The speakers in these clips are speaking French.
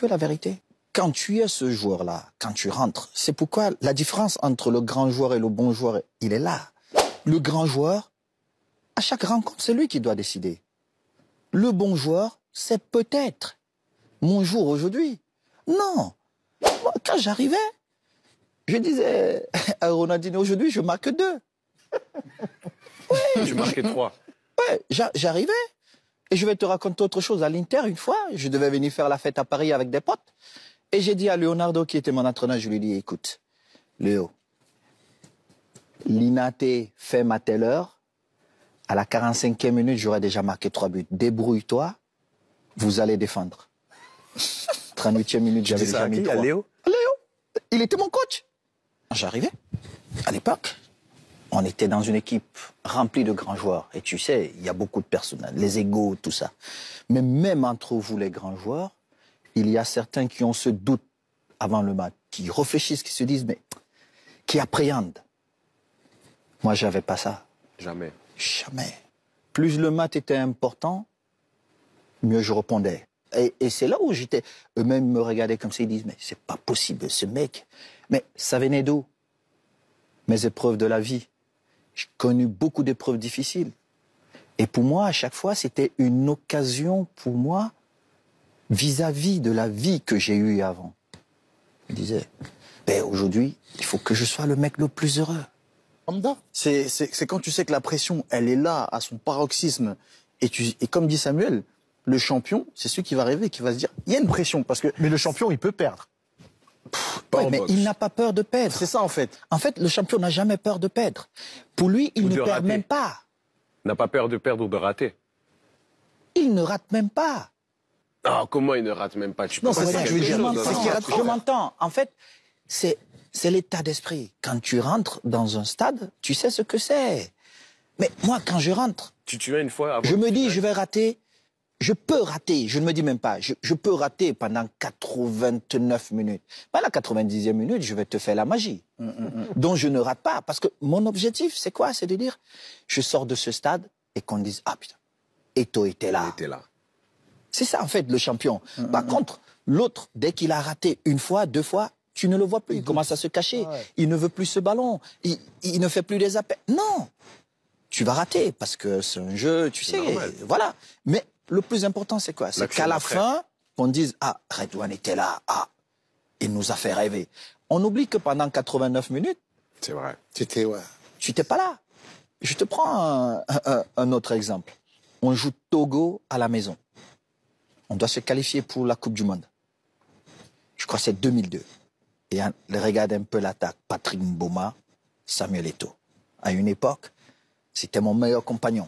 peu la vérité. Quand tu es ce joueur-là, quand tu rentres, c'est pourquoi la différence entre le grand joueur et le bon joueur, il est là. Le grand joueur, à chaque rencontre, c'est lui qui doit décider. Le bon joueur, c'est peut-être mon jour aujourd'hui. Non. Moi, quand j'arrivais, je disais à Ronaldinho, aujourd'hui, je marque 2. Tu marquais 3. Ouais, j'arrivais. Et je vais te raconter autre chose. À l'Inter, une fois, je devais venir faire la fête à Paris avec des potes. Et j'ai dit à Leonardo, qui était mon entraîneur, je lui ai dit, écoute, Léo, l'Inaté fait à telle heure. À la 45e minute, j'aurais déjà marqué 3 buts. Débrouille-toi, vous allez défendre. 38e minute, j'avais déjà mis 3. À Léo? Léo, il était mon coach. J'arrivais, à l'époque, on était dans une équipe remplie de grands joueurs. Et tu sais, il y a beaucoup de personnel, les égos, tout ça. Mais même entre vous, les grands joueurs, il y a certains qui ont ce doute avant le match, qui réfléchissent, qui se disent, mais qui appréhendent. Moi, j'avais pas ça. Jamais. Jamais. Plus le match était important, mieux je répondais. Et c'est là où j'étais. Eux-mêmes me regardaient comme ça, ils disent, mais c'est pas possible, ce mec. Mais ça venait d'où? Mes épreuves de la vie. J'ai connu beaucoup d'épreuves difficiles. Et pour moi, à chaque fois, c'était une occasion pour moi vis-à-vis de la vie que j'ai eue avant. Je disais, ben aujourd'hui, il faut que je sois le mec le plus heureux. C'est quand tu sais que la pression, elle est là, à son paroxysme. Et comme dit Samuel, le champion, c'est celui qui va rêver, qui va se dire, il y a une pression. Parce que... Mais le champion, il peut perdre. Ouais, mais il n'a pas peur de perdre. C'est ça, en fait. En fait, le champion n'a jamais peur de perdre. Pour lui, il ne perd même pas. N'a pas peur de perdre ou de rater. Il ne rate même pas. Ah, comment il ne rate même pas? Non, c'est ça que je veux dire. Je m'entends. En fait, c'est l'état d'esprit. Quand tu rentres dans un stade, tu sais ce que c'est. Mais moi, quand je rentre, Tu as une fois avant je me dis, je vais rater. Je peux rater, je ne me dis même pas, je peux rater pendant 89 minutes. Mais à la 90e minute, je vais te faire la magie. Donc je ne rate pas, parce que mon objectif, c'est quoi? C'est de dire, je sors de ce stade et qu'on dise, ah putain, Eto'o était là. C'est ça en fait le champion. Par contre, l'autre, dès qu'il a raté une fois, 2 fois, tu ne le vois plus. Il commence à se cacher. Ouais. Il ne veut plus ce ballon. Il ne fait plus les appels. Non, tu vas rater parce que c'est un jeu, tu sais. Normal. Voilà. Mais le plus important, c'est quoi? C'est qu'à la fin, on dise, ah, Redouane était là. Ah, il nous a fait rêver. On oublie que pendant 89 minutes, c'est vrai. Tu n'étais pas là. Je te prends un autre exemple. On joue Togo à la maison. On doit se qualifier pour la Coupe du Monde. Je crois que c'est 2002. Et regarde un peu l'attaque. Patrick Mboma, Samuel Eto'o. À une époque, c'était mon meilleur compagnon.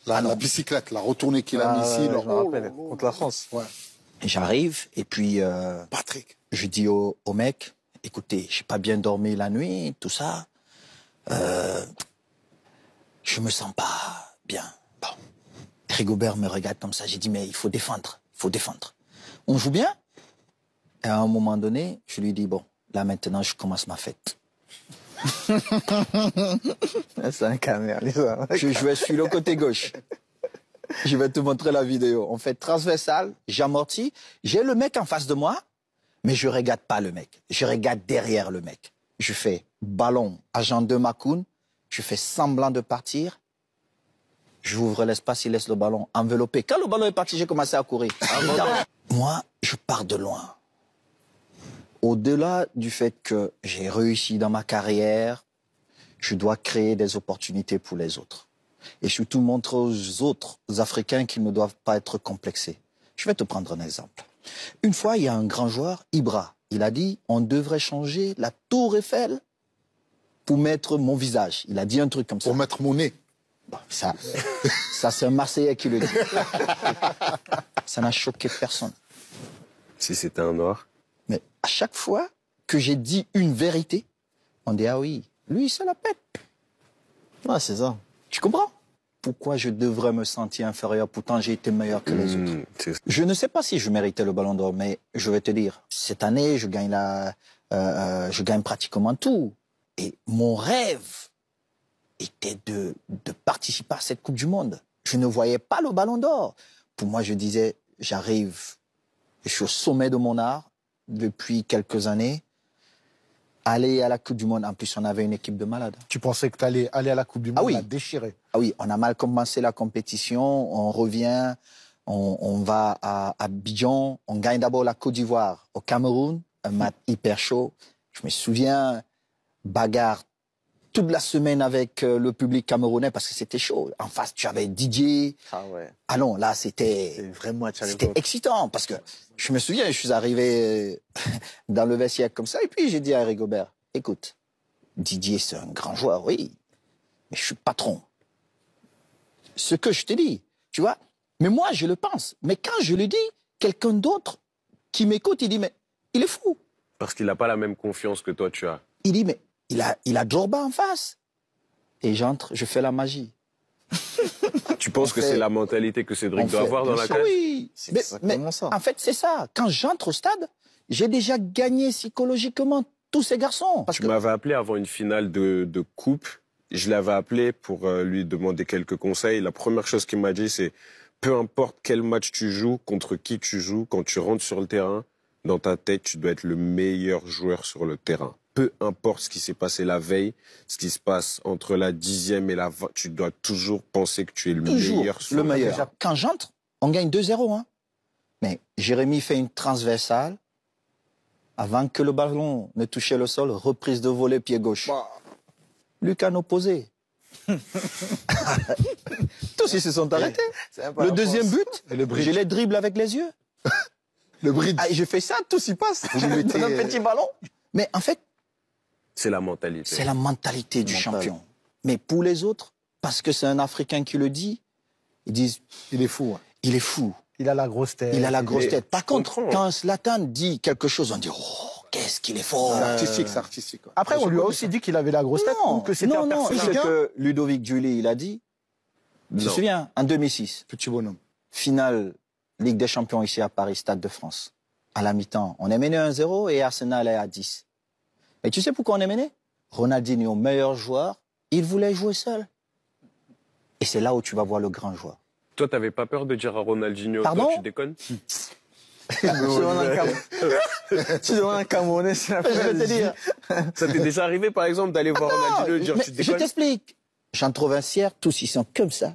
La bicyclette, la retournée qu'il a mis ici. Je me rappelle, contre la France. Ouais. J'arrive et puis Patrick. Je dis au mec, écoutez, j'ai pas bien dormi la nuit, tout ça. Je me sens pas bien. Bon. Rigobert me regarde comme ça. J'ai dit, mais il faut défendre. Il faut défendre. On joue bien. Et à un moment donné, je lui dis, bon, là maintenant, je commence ma fête. C'est un caméra. Je vais sur le côté gauche. Je vais te montrer la vidéo. On fait transversal, j'amortis. J'ai le mec en face de moi, mais je regarde pas le mec. Je regarde derrière le mec. Je fais ballon, agent de Makoun. Je fais semblant de partir. J'ouvre l'espace, il laisse le ballon enveloppé. Quand le ballon est parti, j'ai commencé à courir. Moi, je pars de loin. Au-delà du fait que j'ai réussi dans ma carrière, je dois créer des opportunités pour les autres. Et surtout montrer aux autres Africains qu'ils ne doivent pas être complexés. Je vais te prendre un exemple. Une fois, il y a un grand joueur, Ibra. Il a dit, on devrait changer la tour Eiffel pour mettre mon visage. Il a dit un truc comme ça. Pour mettre mon nez. Bon, ça c'est un Marseillais qui le dit. Ça n'a choqué personne. Si c'était un noir. Mais à chaque fois que j'ai dit une vérité, on dit, ah oui, lui, ça la pète. Ouais, c'est ça. Tu comprends? Pourquoi je devrais me sentir inférieur? Pourtant, j'ai été meilleur que les autres. Je ne sais pas si je méritais le ballon d'or, mais je vais te dire, cette année, je gagne pratiquement tout. Et mon rêve était de participer à cette Coupe du Monde. Je ne voyais pas le ballon d'or. Pour moi, je disais, j'arrive je suis au sommet de mon art depuis quelques années. Aller à la Coupe du Monde, en plus on avait une équipe de malades. Tu pensais que tu allais aller à la Coupe du Monde, oui. la déchirer. Ah oui, on a mal commencé la compétition, on revient, on va à Abidjan, on gagne d'abord la Côte d'Ivoire au Cameroun, un match hyper chaud. Je me souviens, bagarre toute la semaine avec le public camerounais parce que c'était chaud. En face, tu avais Didier. Ah ouais. Ah non, là, C'est c'était vraiment à c'était excitant parce que je me souviens, je suis arrivé dans le vestiaire comme ça et puis j'ai dit à Rigobert, écoute, Didier, c'est un grand joueur, oui, mais je suis patron. Ce que je te dis, tu vois, mais moi, je le pense. Mais quand je le dis, quelqu'un d'autre qui m'écoute, il dit, mais il est fou. Parce qu'il n'a pas la même confiance que toi, tu as. Il dit, mais il a Drogba en face. Et j'entre, je fais la magie. Tu penses que c'est la mentalité que Cédric doit avoir dans la Ah cage? oui, C'est mais exactement ça. en fait, c'est ça. Quand j'entre au stade, j'ai déjà gagné psychologiquement tous ces garçons. Parce Tu que m'avais appelé avant une finale de coupe. Je l'avais appelé pour lui demander quelques conseils. La première chose qu'il m'a dit, c'est peu importe quel match tu joues, contre qui tu joues, quand tu rentres sur le terrain, dans ta tête, tu dois être le meilleur joueur sur le terrain. Peu importe ce qui s'est passé la veille, ce qui se passe entre la 10e et la 20, tu dois toujours penser que tu es le meilleur sur le le meilleur. terrain. Quand j'entre, on gagne 2-0. Hein. Mais Jérémy fait une transversale. Avant que le ballon ne touche le sol, reprise de volée pied gauche. Lucas opposé. Tous ils se sont arrêtés. Le deuxième but, je les dribble avec les yeux. Le bridge. Ah, je fais ça, tous y passent. Vous lui mettez- Dans un petit ballon. Mais en fait, C'est la mentalité. c'est la mentalité du Mental. champion. Mais pour les autres, parce que c'est un Africain qui le dit, ils disent, Il est fou. Hein. il est fou. Il a la grosse tête. Il a la grosse Mais tête. Par je contre, comprends. quand Zlatan dit quelque chose, on dit, oh, qu'est-ce qu'il est fort. C'est artistique, c'est artistique. ouais. Après, on lui a aussi dit qu'il avait la grosse tête ou que c'était un non, personnage. ce que Ludovic Giuli, il a dit, tu te Non. souviens, en 2006, Petit bonhomme. finale Ligue des Champions ici à Paris, Stade de France. À la mi-temps, on est mené 1-0 et Arsenal est à 10. Et tu sais pourquoi on est mené? Ronaldinho, meilleur joueur, il voulait jouer seul. Et c'est là où tu vas voir le grand joueur. Toi, t'avais pas peur de dire à Ronaldinho, Pardon toi, tu déconnes? Tu demandes un Camerounais, c'est la Je vais te dire. Ça t'est déjà arrivé, par exemple, d'aller voir Ronaldinho et dire, Mais tu je déconnes? t'explique. Jean Trovincière, tous ils sont comme ça.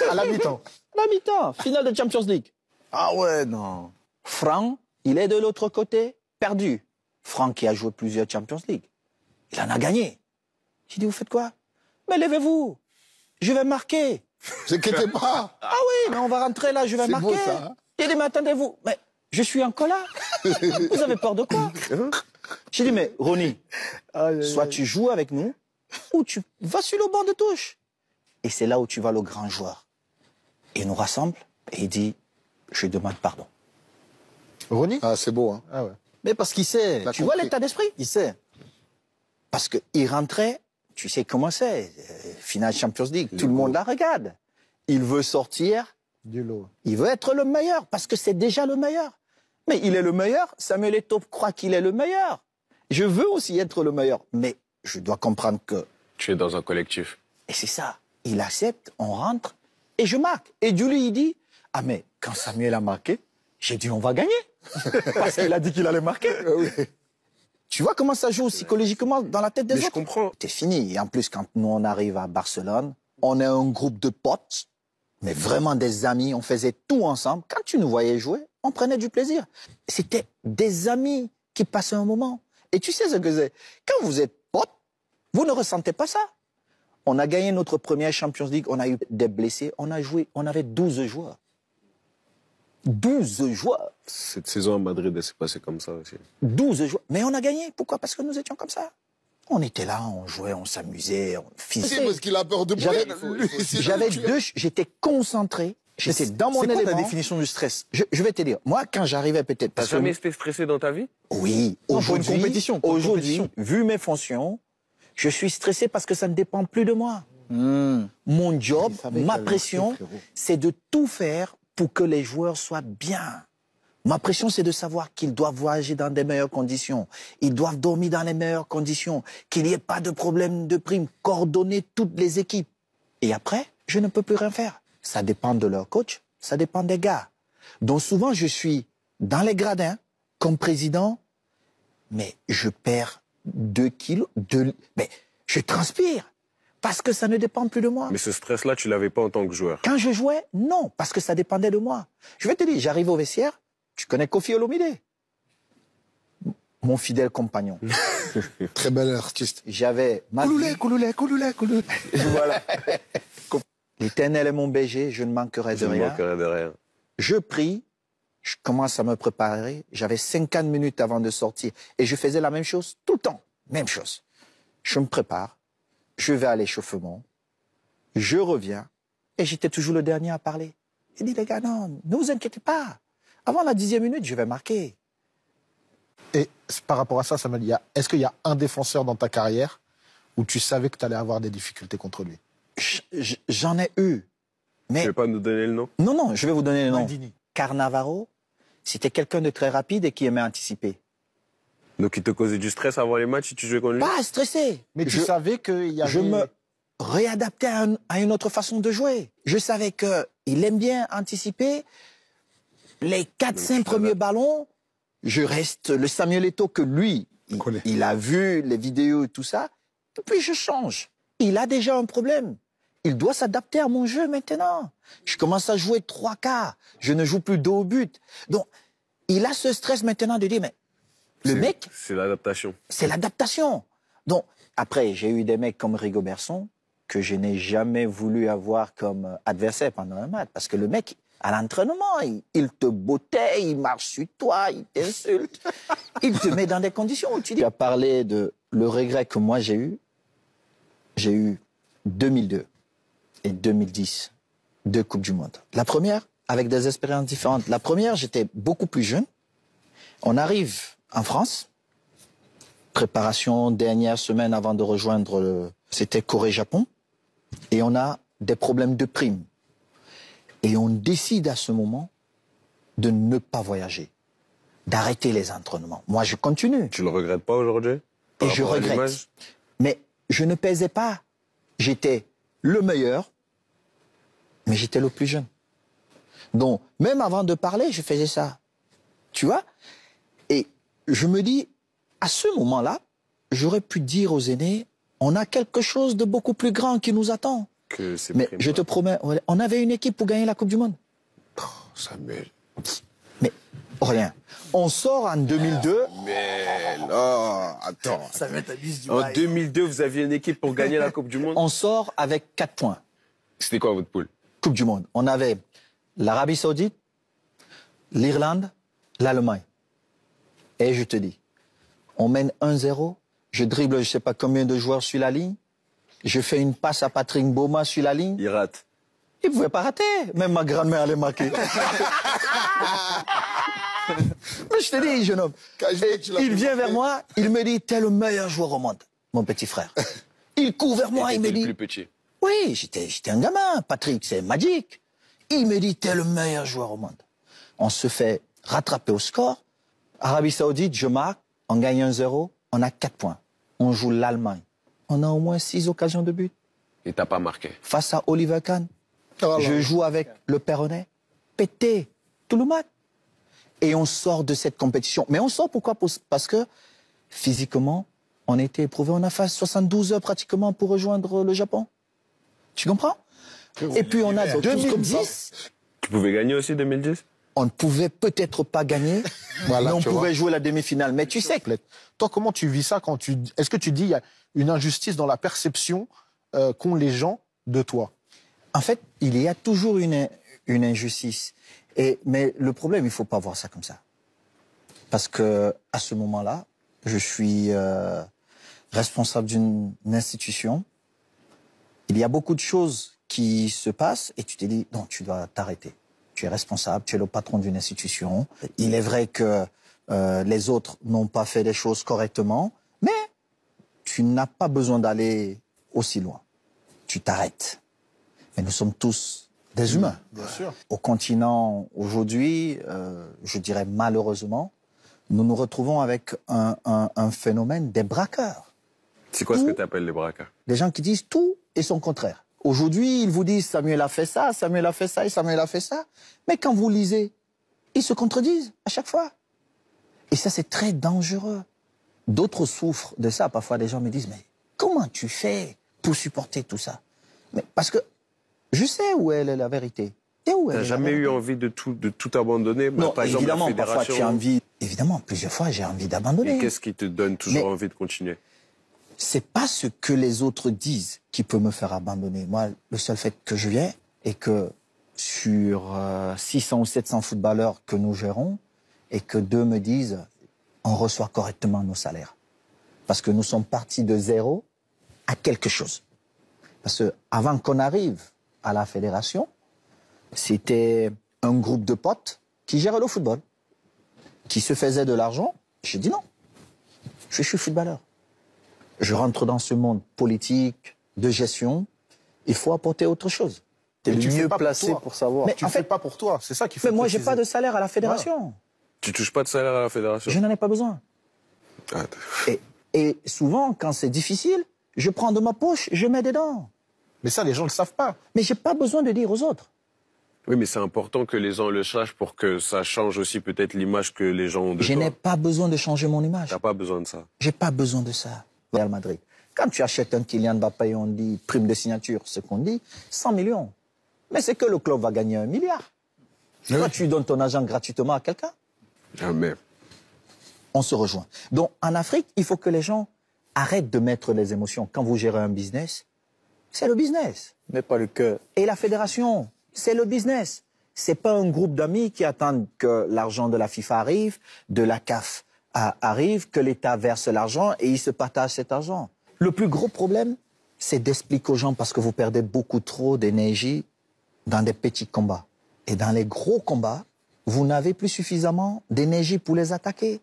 À la mi-temps. À la mi-temps, finale de Champions League. Ah ouais, non. Franck, il est de l'autre côté, perdu. Franck qui a joué plusieurs Champions League. Il en a gagné. J'ai dit, vous faites quoi? Mais levez-vous. Je vais marquer. Ne inquiétez pas. Ah oui, mais on va rentrer là, je vais C'est marquer. beau, ça, hein. Il dit, mais attendez-vous. Mais je suis en colère. Vous avez peur de quoi? J'ai dit, mais Ronnie, soit tu joues avec nous, ou tu vas sur le banc de touche. Et c'est là où tu vas le grand joueur. Et il nous rassemble, et il dit, je demande pardon. Ronnie Ah, c'est beau. Hein. Ah ouais. Mais parce qu'il sait. La Tu vois compris. l'état d'esprit? Il sait. Parce qu'il rentrait, tu sais comment c'est, finale Champions League, tout le monde la regarde. Il veut sortir, Du lot. il veut être le meilleur, parce que c'est déjà le meilleur. Mais il est le meilleur, Samuel Eto'o croit qu'il est le meilleur. Je veux aussi être le meilleur, mais je dois comprendre que... Tu es dans un collectif. Et c'est ça, il accepte, on rentre, et je marque. Et Julie, il dit, ah mais quand Samuel a marqué, j'ai dit on va gagner. Parce qu'il a dit qu'il allait marquer. Tu vois comment ça joue psychologiquement dans la tête des Mais je autres? comprends. C'est fini. Et en plus, quand nous, on arrive à Barcelone, on est un groupe de potes, mais vraiment des amis. On faisait tout ensemble. Quand tu nous voyais jouer, on prenait du plaisir. C'était des amis qui passaient un moment. Et tu sais ce que c'est? Quand vous êtes potes, vous ne ressentez pas ça. On a gagné notre première Champions League, on a eu des blessés, on a joué, on avait 12 joueurs. 12 joueurs. Cette saison à Madrid, elle s'est passée comme ça aussi. 12 joueurs. Mais on a gagné. Pourquoi? Parce que nous étions comme ça. On était là, on jouait, on s'amusait, on C'est fissait. parce qu'il a peur de J'avais- mourir. J'avais j'étais concentré, j'étais dans mon C'est quoi ta élément. définition du stress? Je vais te dire, moi, quand j'arrivais peut-être... T'as parce que- jamais été stressé dans ta vie? Oui, pour une aujourd'hui, compétition, pour une aujourd'hui, compétition. vu mes fonctions, je suis stressé parce que ça ne dépend plus de moi. Hmm. Mon job, Je savais ma qu'elle pression, marquait, frérot. c'est de tout faire pour que les joueurs soient bien. Ma pression, c'est de savoir qu'ils doivent voyager dans des meilleures conditions, ils doivent dormir dans les meilleures conditions, qu'il n'y ait pas de problème de prime, coordonner toutes les équipes. Et après, je ne peux plus rien faire. Ça dépend de leur coach, ça dépend des gars. Donc souvent, je suis dans les gradins, comme président, mais je perds 2 kilos, mais je transpire. Parce que ça ne dépend plus de moi. Mais ce stress-là, tu l'avais pas en tant que joueur. Quand je jouais, non, parce que ça dépendait de moi. Je vais te dire, j'arrive au vestiaire, tu connais Kofi Olomide, mon fidèle compagnon. Très bel artiste. J'avais ma vie. Couloulé. Voilà. L'Éternel est mon berger, je ne manquerai de Je ne rien. manquerai de rien. Je prie, je commence à me préparer. J'avais 50 minutes avant de sortir. Et je faisais la même chose tout le temps. Même chose. Je me prépare. Je vais à l'échauffement. Je reviens. Et j'étais toujours le dernier à parler. Il dit, les gars, non, ne vous inquiétez pas. Avant la 10e minute, je vais marquer. Et par rapport à ça, Samuel, est-ce qu'il y a un défenseur dans ta carrière où tu savais que tu allais avoir des difficultés contre lui? J'en ai eu. Mais Tu veux pas nous donner le nom? non, je vais vous donner le nom. Maldini. Carnavaro, c'était quelqu'un de très rapide et qui aimait anticiper. Donc il te causait du stress avant les matchs si tu jouais contre lui? Pas stressé. Mais tu savais qu'il y avait... Je me réadaptais à une autre façon de jouer. Je savais qu'il aime bien anticiper. Les 4-5 premiers ballons, je reste le Samuel Eto'o que lui, il a vu les vidéos et tout ça. Et puis je change. Il a déjà un problème. Il doit s'adapter à mon jeu maintenant. Je commence à jouer 3 quarts. Je ne joue plus 2 au but. Donc, il a ce stress maintenant de dire, mais le mec... C'est l'adaptation. C'est l'adaptation. Donc, après, j'ai eu des mecs comme Rigobertson que je n'ai jamais voulu avoir comme adversaire pendant un match. Parce que le mec, à l'entraînement, il te bottait, il marche sur toi, il t'insulte. Il te met dans des conditions où tu as parlé de le regret que moi j'ai eu. J'ai eu 2002 et 2010, 2 Coupes du Monde. La première, avec des expériences différentes. La première, j'étais beaucoup plus jeune. On arrive en France. Préparation, dernière semaine avant de rejoindre, c'était Corée-Japon. Et on a des problèmes de primes. Et on décide à ce moment de ne pas voyager, d'arrêter les entraînements. Moi, je continue. Tu le regrettes pas aujourd'hui? Et je regrette. Mais je ne pesais pas. J'étais le meilleur, mais j'étais le plus jeune. Donc, même avant de parler, je faisais ça. Tu vois? Et je me dis, à ce moment-là, j'aurais pu dire aux aînés, on a quelque chose de beaucoup plus grand qui nous attend. Mais je te promets, on avait une équipe pour gagner la Coupe du Monde. Oh, Samuel. Mais rien. On sort en 2002. Mais non, attends. En 2002, vous aviez une équipe pour gagner la Coupe du Monde? On sort avec 4 points. C'était quoi votre poule? Coupe du Monde. On avait l'Arabie Saoudite, l'Irlande, l'Allemagne. Et je te dis, on mène 1-0, je dribble je ne sais pas combien de joueurs sur la ligne, je fais une passe à Patrick Mboma sur la ligne. Il rate. Il ne pouvait pas rater. Même ma grand-mère allait marquer. Mais je te dis, jeune homme, il vient vers moi, il me dit, t'es le meilleur joueur au monde, mon petit frère. Il court vers moi, il me dit... le plus petit. Oui, j'étais un gamin, Patrick, c'est magique. Il me dit, t'es le meilleur joueur au monde. On se fait rattraper au score. Arabie Saoudite, je marque, on gagne 1-0, on a 4 points. On joue l'Allemagne. On a au moins 6 occasions de but. Et t'as pas marqué. Face à Oliver Kahn, je joue avec le Perronnet, pété, tout le match. Et on sort de cette compétition. Mais on sort pourquoi? Parce que physiquement, on était éprouvé. On a fait 72 heures pratiquement pour rejoindre le Japon. Tu comprends? Et puis on a 2010. Tu pouvais gagner aussi 2010? On ne pouvait peut-être pas gagner, Voilà, mais on tu pouvait vois. jouer la demi-finale. Mais tu sais que... Toi, comment tu vis ça quand tu... Est-ce que tu dis qu'il y a une injustice dans la perception qu'ont les gens de toi? En fait, il y a toujours une injustice. Mais le problème, il ne faut pas voir ça comme ça. Parce que à ce moment-là, je suis responsable d'une institution. Il y a beaucoup de choses qui se passent et tu te dis, non, tu dois t'arrêter. Tu es responsable, tu es le patron d'une institution. Il est vrai que les autres n'ont pas fait les choses correctement, mais tu n'as pas besoin d'aller aussi loin. Tu t'arrêtes. Mais nous sommes tous des humains. Bien sûr. Au continent, aujourd'hui, je dirais malheureusement, nous nous retrouvons avec un phénomène des braqueurs. C'est quoi ce que tu appelles les braqueurs? Des gens qui disent tout et son contraire. Aujourd'hui, ils vous disent Samuel a fait ça, Samuel a fait ça et Samuel a fait ça. Mais quand vous lisez ils se contredisent à chaque fois. Et ça, c'est très dangereux. D'autres souffrent de ça. Parfois, des gens me disent, mais comment tu fais pour supporter tout ça? Mais parce que je sais où elle est la vérité. Tu n'as jamais eu envie de tout abandonner? Non, par exemple, évidemment, la fédération... parfois tu as envie... Évidemment, plusieurs fois, j'ai envie d'abandonner. Et qu'est-ce qui te donne toujours envie de continuer? C'est pas ce que les autres disent qui peut me faire abandonner. Moi, le seul fait que je viens est que sur 600 ou 700 footballeurs que nous gérons, et que 2 me disent, on reçoit correctement nos salaires. Parce que nous sommes partis de 0 à quelque chose. Parce que avant qu'on arrive à la fédération, c'était un groupe de potes qui gérait le football, qui se faisait de l'argent. J'ai dit non, je suis footballeur. Je rentre dans ce monde politique, de gestion, il faut apporter autre chose. Tu es le mieux placé pour savoir. Mais tu ne fais pas pour toi, c'est ça qu'il faut Mais moi, j'ai préciser. pas de salaire à la fédération. Voilà. Tu touches pas de salaire à la fédération? Je n'en ai pas besoin. Ah, et souvent, quand c'est difficile, je prends de ma poche, je mets dedans. Mais ça, les gens ne le savent pas. Mais j'ai pas besoin de dire aux autres. Oui, mais c'est important que les gens le sachent pour que ça change aussi peut-être l'image que les gens ont de Je toi. n'ai pas besoin de changer mon image. T'as pas besoin de ça. J'ai pas besoin de ça. Real Madrid. Quand tu achètes un Kylian Mbappé, on dit prime de signature, ce qu'on dit, 100 millions. Mais c'est que le club va gagner 1 milliard. Oui. Toi, tu donnes ton argent gratuitement à quelqu'un. Jamais. On se rejoint. Donc, en Afrique, il faut que les gens arrêtent de mettre les émotions. Quand vous gérez un business, c'est le business. Mais pas le cœur. Et la fédération, c'est le business. C'est pas un groupe d'amis qui attendent que l'argent de la FIFA arrive, de la CAF arrive, que l'État verse l'argent et ils se partagent cet argent. Le plus gros problème, c'est d'expliquer aux gens parce que vous perdez beaucoup trop d'énergie dans des petits combats. Et dans les gros combats, vous n'avez plus suffisamment d'énergie pour les attaquer.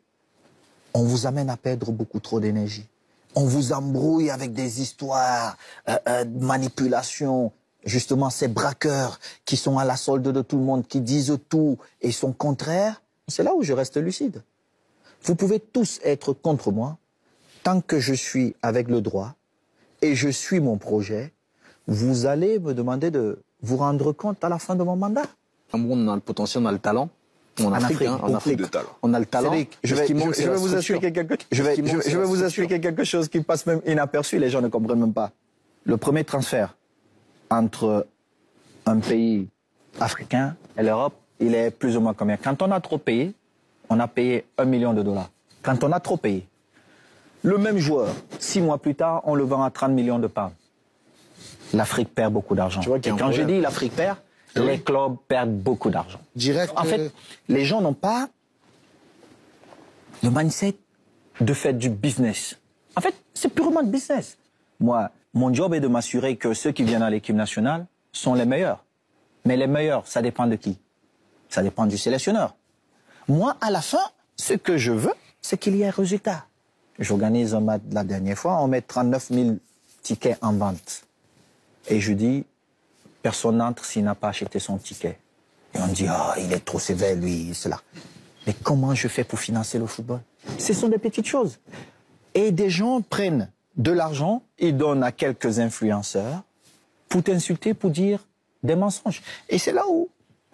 On vous amène à perdre beaucoup trop d'énergie. On vous embrouille avec des histoires, manipulations. Justement, ces braqueurs qui sont à la solde de tout le monde, qui disent tout et sont contraires, c'est là où je reste lucide. Vous pouvez tous être contre moi, tant que je suis avec le droit et je suis mon projet, vous allez me demander de vous rendre compte à la fin de mon mandat. On a le potentiel, on a le talent. En Afrique, beaucoup Afrique, de talent. on a le talent. Je vais vous expliquer quelque chose qui passe même inaperçu, les gens ne comprennent même pas. Le premier transfert entre un pays africain et l'Europe, il est plus ou moins combien? Quand on a trop payé, on a payé $1 million. Quand on a trop payé, le même joueur, 6 mois plus tard, on le vend à 30 millions de pounds. L'Afrique perd beaucoup d'argent. Et quand je dis l'Afrique perd, les clubs perdent beaucoup d'argent. En fait, les gens n'ont pas le mindset de faire du business. En fait, c'est purement de business. Moi, mon job est de m'assurer que ceux qui viennent à l'équipe nationale sont les meilleurs. Mais les meilleurs, ça dépend de qui? Ça dépend du sélectionneur. Moi, à la fin, ce que je veux, c'est qu'il y ait un résultat. J'organise un match la dernière fois, on met 39 000 tickets en vente. Et je dis, personne n'entre s'il n'a pas acheté son ticket. Et on dit, oh, il est trop sévère, lui, cela. Mais comment je fais pour financer le football? Ce sont des petites choses. Et des gens prennent de l'argent, ils donnent à quelques influenceurs pour t'insulter, pour dire des mensonges. Et c'est là où,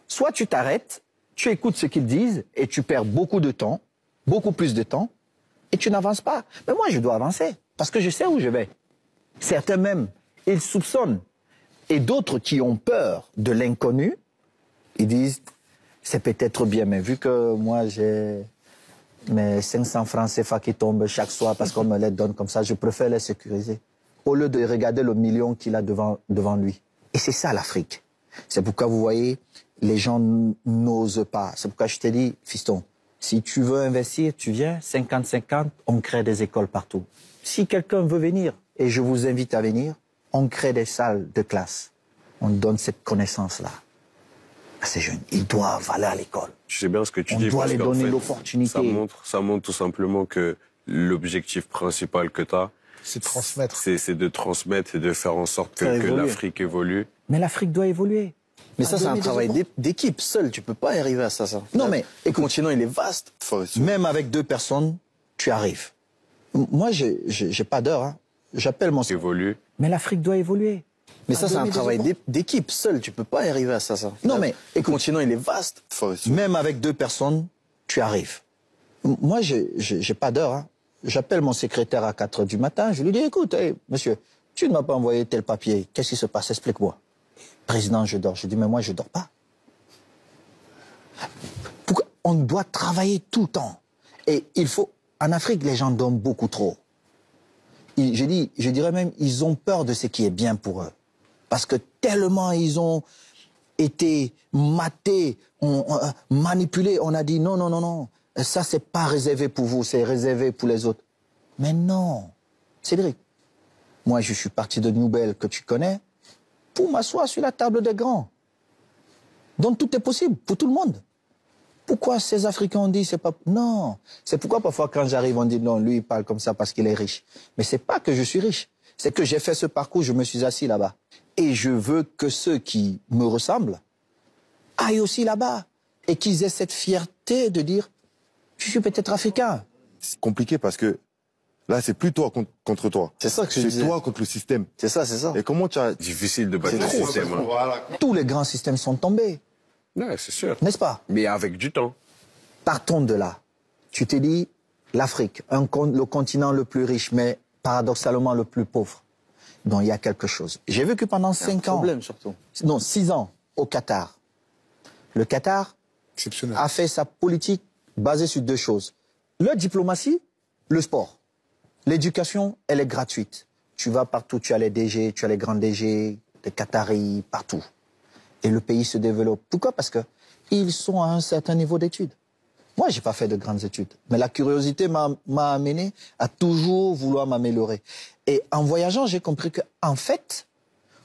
soit tu t'arrêtes, tu écoutes ce qu'ils disent et tu perds beaucoup de temps, beaucoup plus de temps, et tu n'avances pas. Mais moi, je dois avancer, parce que je sais où je vais. Certains même, ils soupçonnent. Et d'autres qui ont peur de l'inconnu, ils disent, c'est peut-être bien, mais vu que moi j'ai mes 500 francs CFA qui tombent chaque soir parce qu'on me les donne comme ça, je préfère les sécuriser, au lieu de regarder le million qu'il a devant lui. Et c'est ça l'Afrique. C'est pourquoi vous voyez, les gens n'osent pas. C'est pourquoi je t'ai dit, fiston, si tu veux investir, tu viens, 50-50, on crée des écoles partout. Si quelqu'un veut venir, et je vous invite à venir, on crée des salles de classe. On donne cette connaissance-là à ces jeunes. Ils doivent aller à l'école. Je sais bien ce que tu on dis. On doit parce les donner l'opportunité. Ça montre tout simplement que l'objectif principal que tu as, c'est de transmettre. C'est de transmettre, c'est de faire en sorte que l'Afrique évolue. Mais l'Afrique doit évoluer. Mais ça, c'est un travail d'équipe. Seul, tu peux pas y arriver à ça. Non, mais le continent, il est vaste. Même avec 2 personnes, tu arrives. Moi, j'ai pas d'heure. Hein. J'appelle mon... Évolue. Mais l'Afrique doit évoluer. Mais ça, c'est un travail d'équipe. Seul, tu peux pas y arriver à ça. Non, mais le continent, il est vaste. Même avec 2 personnes, tu arrives. Moi, j'ai pas d'heure. Hein. J'appelle mon secrétaire à 4 heures du matin. Je lui dis, écoute, hey, monsieur, tu ne m'as pas envoyé tel papier. Qu'est-ce qui se passe? Explique-moi. Président, je dors. Je dis, mais moi, je dors pas. Pourquoi? On doit travailler tout le temps. Et il faut... En Afrique, les gens dorment beaucoup trop. Je dirais même, ils ont peur de ce qui est bien pour eux. Parce que tellement ils ont été matés, manipulés, on a dit non, non, non, non. Ça, c'est pas réservé pour vous, c'est réservé pour les autres. Mais non. Cédric, moi, je suis parti de Nouvelle que tu connais pour m'asseoir sur la table des grands. Donc tout est possible pour tout le monde. Pourquoi ces Africains ont dit c'est pas... Non. C'est pourquoi parfois quand j'arrive on dit non, lui il parle comme ça parce qu'il est riche. Mais c'est pas que je suis riche. C'est que j'ai fait ce parcours, je me suis assis là-bas. Et je veux que ceux qui me ressemblent aillent aussi là-bas. Et qu'ils aient cette fierté de dire je suis peut-être africain. C'est compliqué parce que là c'est plus toi contre toi. C'est ça que je disais. C'est toi contre le système. C'est ça, c'est ça. Et comment tu as... Difficile de battre le système. Hein. Voilà. Tous les grands systèmes sont tombés. Ouais, c'est sûr. N'est-ce pas? Mais avec du temps. Partons de là. Tu te dis, l'Afrique, le continent le plus riche, mais paradoxalement le plus pauvre. Donc il y a quelque chose. J'ai vécu pendant 5 ans. Problème surtout. Non, 6 ans au Qatar. Le Qatar a fait sa politique basée sur 2 choses. La diplomatie, le sport. L'éducation, elle est gratuite. Tu vas partout, tu as les DG, tu as les grands DG, les Qataris, partout. Et le pays se développe. Pourquoi? Parce qu'ils sont à un certain niveau d'études. Moi, j'ai pas fait de grandes études. Mais la curiosité m'a amené à toujours vouloir m'améliorer. Et en voyageant, j'ai compris que, en fait,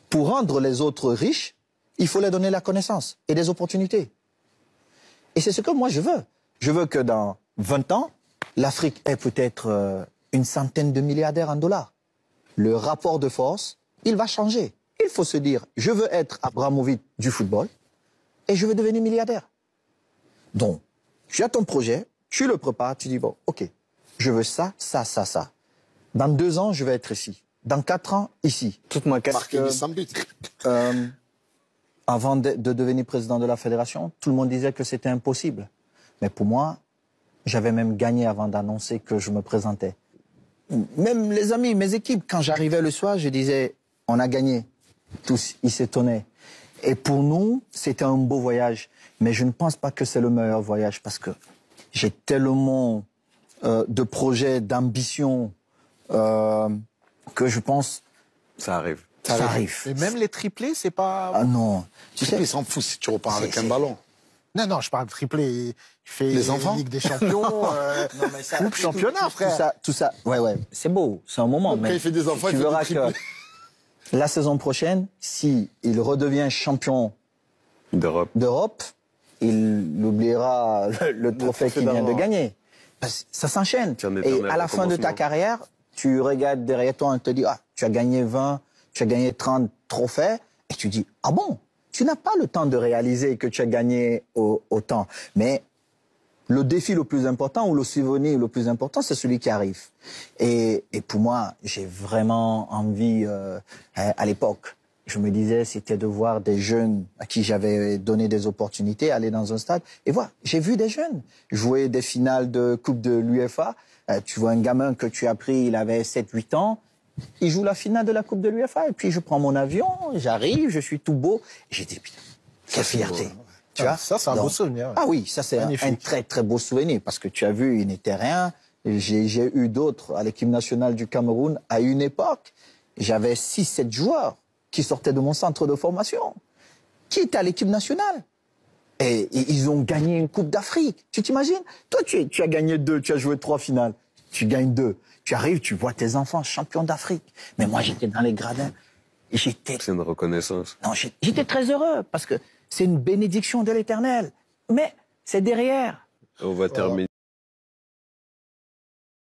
pour rendre les autres riches, il faut leur donner la connaissance et des opportunités. Et c'est ce que moi je veux. Je veux que dans 20 ans, l'Afrique ait peut-être une centaine de milliardaires en dollars. Le rapport de force, il va changer. Il faut se dire, je veux être Abramovich du football et je veux devenir milliardaire. Donc, tu as ton projet, tu le prépares, tu dis, bon, ok, je veux ça, ça, ça, ça. Dans 2 ans, je vais être ici. Dans 4 ans, ici. Toute ma Marqué les 100 buts. Avant de devenir président de la fédération, tout le monde disait que c'était impossible. Mais pour moi, j'avais même gagné avant d'annoncer que je me présentais. Même les amis, mes équipes, quand j'arrivais le soir, je disais, on a gagné. Tous, ils s'étonnaient. Et pour nous, c'était un beau voyage. Mais je ne pense pas que c'est le meilleur voyage parce que j'ai tellement de projets, d'ambitions que je pense... Ça arrive. Ça arrive. Et même les triplés, c'est pas... Ah non. Tu sais, Ils s'en foutent si tu repars avec un ballon. Non, non, je parle de triplé. Il fait Les enfants Ligue des Champions, Coupe Championnat, frère. Tout ça, ouais, c'est beau, c'est un moment. Quand Mais il fait des enfants, tu il fait verras des que triplés. la saison prochaine, si il redevient champion D'Europe. il oubliera le trophée qu'il vient de gagner. Parce que ça s'enchaîne. Et à la fin de ta carrière, tu regardes derrière toi, on te dit, ah, tu as gagné 20, tu as gagné 30 trophées, et tu dis, ah bon, tu n'as pas le temps de réaliser que tu as gagné autant. Mais le défi le plus important ou le souvenir le plus important, c'est celui qui arrive. Et pour moi, j'ai vraiment envie, à l'époque, je me disais, c'était de voir des jeunes à qui j'avais donné des opportunités, aller dans un stade. Et voilà, j'ai vu des jeunes jouer des finales de Coupe de l'UEFA. Tu vois un gamin que tu as pris, il avait 7-8 ans. Il joue la finale de la Coupe de l'UEFA. Et puis je prends mon avion, j'arrive, je suis tout beau. Et j'ai dit, putain, quelle fierté. Tu vois, ça, c'est un beau souvenir. Ah oui, ça, c'est un très, très beau souvenir. Parce que tu as vu, il n'était rien. J'ai eu d'autres à l'équipe nationale du Cameroun. À une époque, j'avais 6-7 joueurs qui sortaient de mon centre de formation, qui étaient à l'équipe nationale. Et ils ont gagné une Coupe d'Afrique. Tu t'imagines? Toi, tu as gagné 2, tu as joué 3 finales. Tu gagnes 2. Tu arrives, tu vois tes enfants champions d'Afrique. Mais moi, j'étais dans les gradins. C'est une reconnaissance. Non, j'étais très heureux parce que c'est une bénédiction de l'Éternel. Mais c'est derrière. On va terminer.